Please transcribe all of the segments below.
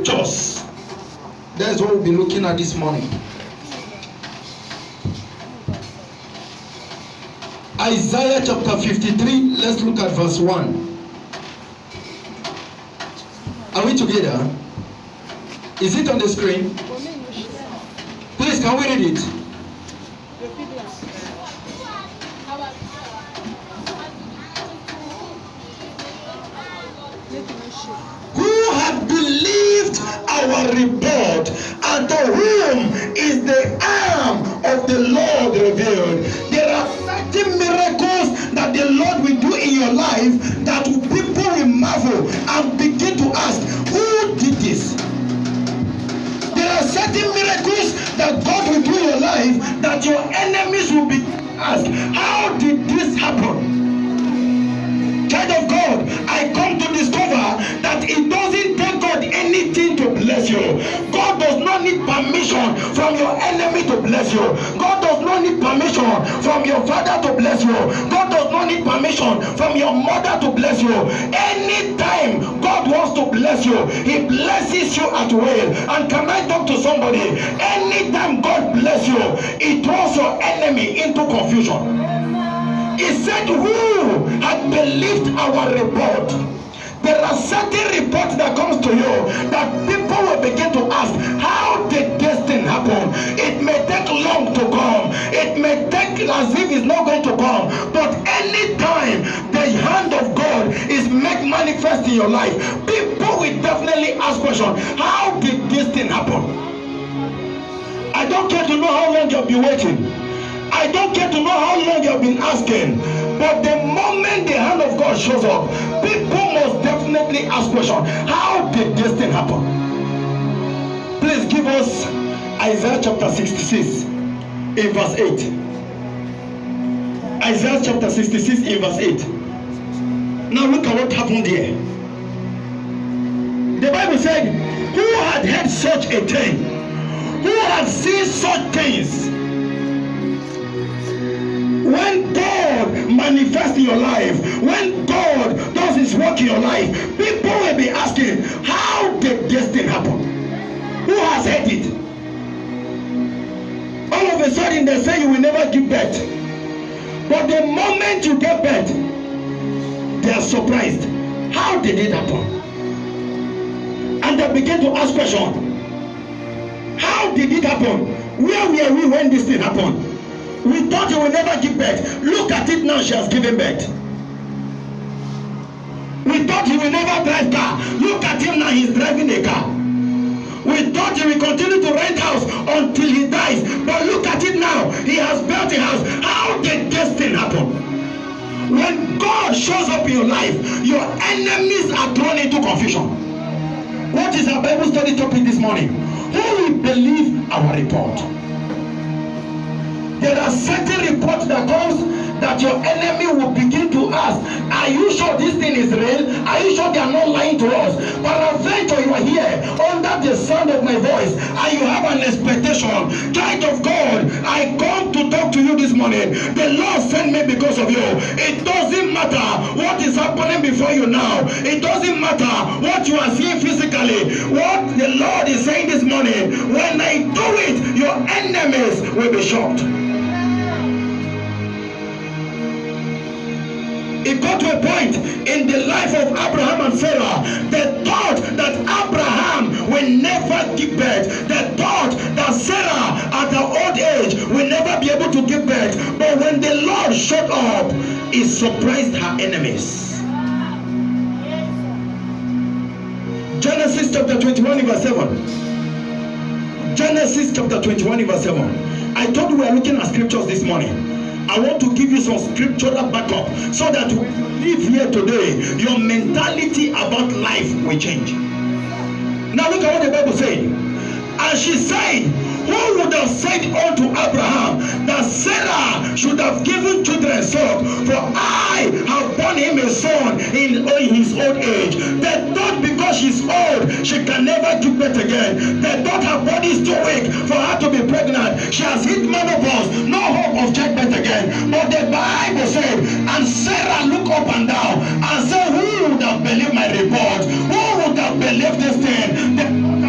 scriptures. That's what we'll be looking at this morning. Isaiah chapter 53, let's look at verse 1. Are we together? Is it on the screen? Please, can we read it? Who had believed our report, and to whom is the arm of the Lord revealed? There are certain miracles that the Lord will do in your life that people will marvel and begin to ask, who did this? There are certain miracles that God will do in your life that your enemies will be asked, how did this happen? Child of God, I come to discover that it doesn't take God anything to bless you. God does not need permission from your enemy to bless you. God does not need permission from your father to bless you. God does not need permission from your mother to bless you. Anytime God wants to bless you, He blesses you at will. And can I talk to somebody? Anytime God bless you, it throws your enemy into confusion. He said, who had believed our report? There are certain reports that comes to you that people will begin to ask, how did this thing happen? It may take long to come. It may take as if it's not going to come. But anytime the hand of God is made manifest in your life, people will definitely ask questions, how did this thing happen? I don't care to know how long you've been waiting. I don't care to know how long you have been asking, but the moment the hand of God shows up, people must definitely ask questions. How did this thing happen? Please give us Isaiah chapter 66 in verse 8. Isaiah chapter 66 in verse 8. Now look at what happened here. The Bible said, who had heard such a thing? Who had seen such things? When God manifests in your life, when God does His work in your life, people will be asking, how did this thing happen? Who has heard it? All of a sudden they say you will never give birth. But the moment you get birth, they are surprised. How did it happen? And they begin to ask questions. How did it happen? Where were we when this thing happened? We thought you will never give birth. Look at it now, she has given birth. We thought he will never drive car. Look at him now, he's driving a car. We thought he will continue to rent house until he dies. But look at it now, he has built a house. How did this thing happen? When God shows up in your life, your enemies are thrown into confusion. What is our Bible study topic this morning? Who will believe our report? There are certain reports that comes that your enemy will begin to ask, are you sure this thing is real? Are you sure they are not lying to us? Peradventure you are here under the sound of my voice and you have an expectation. Child of God, I come to talk to you this morning. The Lord sent me because of you. It doesn't matter what is happening before you now. It doesn't matter what you are seeing physically. What the Lord is saying this morning, when I do it, your enemies will be shocked. It got to a point in the life of Abraham and Sarah. They thought that Abraham will never give birth. They thought that Sarah at her old age will never be able to give birth. But when the Lord showed up, it surprised her enemies. Genesis chapter 21 verse 7. Genesis chapter 21 verse 7. I thought we were looking at scriptures this morning. I want to give you some scriptural backup so that when you live here today, your mentality about life will change. Now look at what the Bible said. And she said, who would have said unto Abraham that Sarah should have given children son? For I have borne him a son in his old age. They thought because she's old, she can never give birth again. They thought her body is too weak for her to be pregnant. She has hit menopause, no hope of childbirth again. But the Bible said, and Sarah looked up and down and said, who would have believed my report? Who would have believed this thing?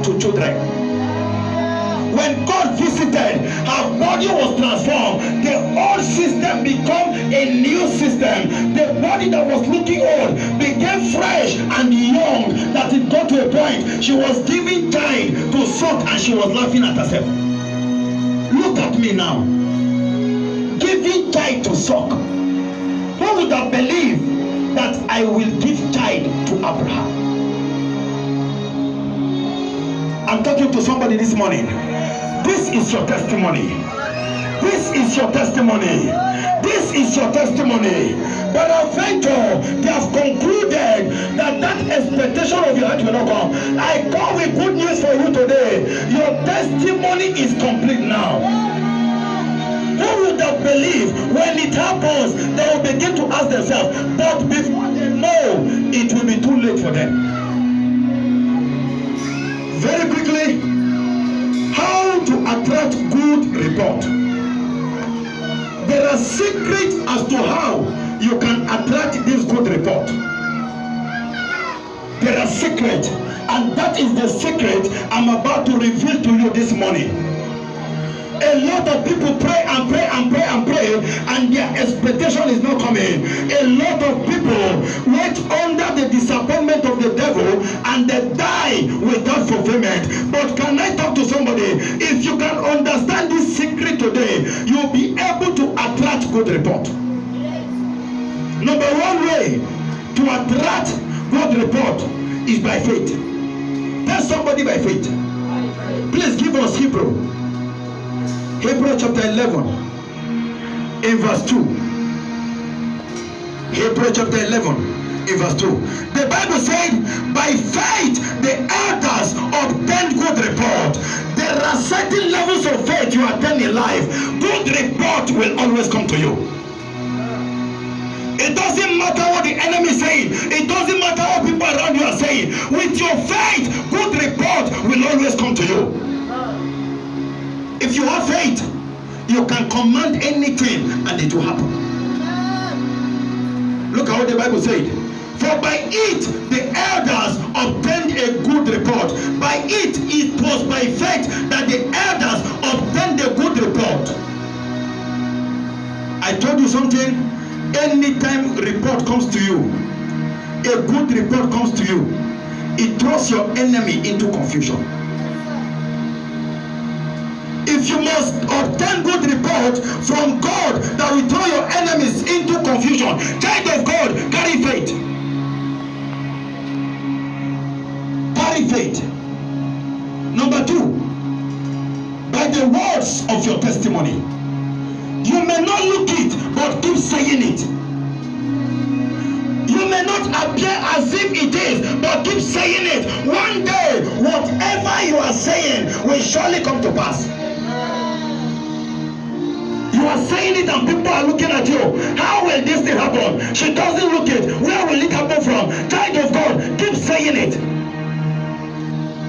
to children. When God visited, her body was transformed. The old system became a new system. The body that was looking old became fresh and young, that it got to a point she was giving time to suck and she was laughing at herself. Look at me now. Giving child to suck. Who would have believed that I will give child to Abraham? I'm talking to somebody this morning. This is your testimony. This is your testimony. This is your testimony. But I venture, they have concluded that expectation of your heart will not come. I come with good news for you today. Your testimony is complete now. Who would have believed when it happens, they will begin to ask themselves, but before they know, it will be too late for them. Very quickly, how to attract good report. There are secrets as to how you can attract this good report. There are secrets, and that is the secret I'm about to reveal to you this morning. A lot of people pray and pray and pray and pray, and their expectation is not coming. A lot of people wait under the disappointment of the devil and they die without fulfillment. But can I talk to somebody? If you can understand this secret today, you'll be able to attract good report. Number one way to attract good report is by faith. Tell somebody by faith. Please give us Hebrew. Hebrew chapter 11 in verse 2. Hebrew chapter 11 in verse 2. The Bible said, by faith the elders obtained good report. There are certain levels of faith you attain in life. Good report will always come to you. It doesn't matter what the enemy is saying. It doesn't matter what people around you are saying. With your faith, good report will always come to you. If you have faith, you can command anything and it will happen. Look at what the Bible said. For by it the elders obtained a good report. By it was by faith that the elders obtained a good report. I told you something. Anytime report comes to you, a good report comes to you, it throws your enemy into confusion. If you must obtain good report from God that will throw your enemies into confusion, child of God, carry faith. Carry faith. Number two, by the words of your testimony. You may not look it, but keep saying it. You may not appear as if it is, but keep saying it. One day, whatever you are saying will surely come to pass. You are saying it and people are looking at you. How will this thing happen? She doesn't look it. Where will it happen from? Child of God, keep saying it.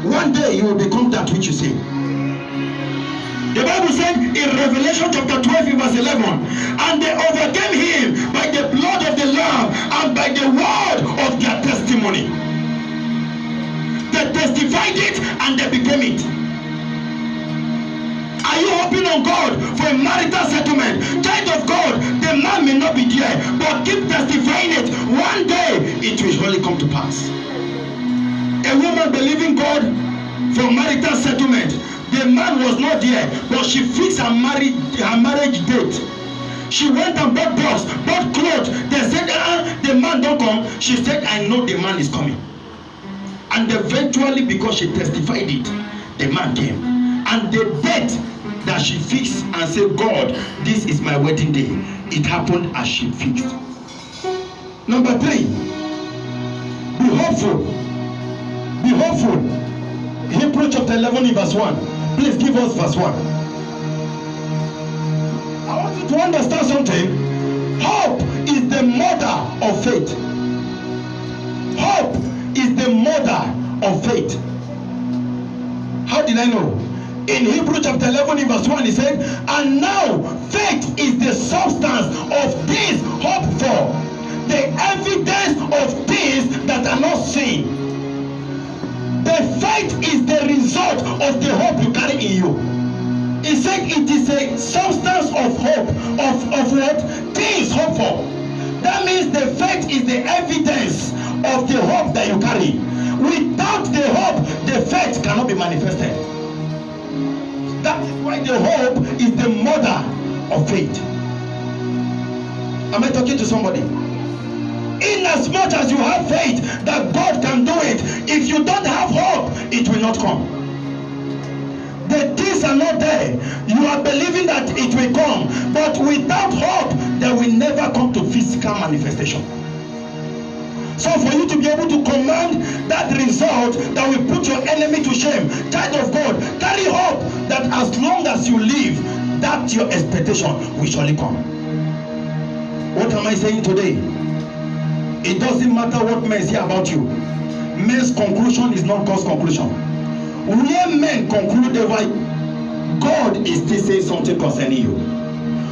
One day you will become that which you say. The Bible said in Revelation chapter 12 verse 11, and they overcame him by the blood of the Lamb and by the word of their testimony. They testified it and they became it. Are you hoping on God for a marital settlement? Child of God, the man may not be there, but keep testifying it. One day it will surely come to pass. A woman believing God for marital settlement. The man was not there, but she fixed her marriage date. She went and bought books, bought clothes. They said, the man don't come. She said, I know the man is coming. And eventually, because she testified it, the man came. And the date that she fixed and said, God, this is my wedding day, it happened as she fixed. Number 3, be hopeful. Be hopeful. Hebrew chapter 11 verse 1. Please give us verse 1. I want you to understand something. Hope is the mother of faith. Hope is the mother of faith. How did I know? In Hebrew chapter 11 verse 1 he said, and now faith is the substance of things hoped for, the evidence of things that are not seen. The faith is the result of the hope you carry in you. He said it is a substance of hope, of what? Things hope for. That means the faith is the evidence of the hope that you carry. Without the hope, the faith cannot be manifested. That is why the hope is the mother of faith. Am I talking to somebody? In as much as you have faith that God can do it, if you don't have hope, it will not come. The things are not there. You are believing that it will come, but without hope, they will never come to physical manifestation. So for you to be able to command that result that will put your enemy to shame, child of God, carry hope that as long as you live, that your expectation will surely come. What am I saying today? It doesn't matter what men say about you. Men's conclusion is not God's conclusion. Where men conclude, God is still saying something concerning you.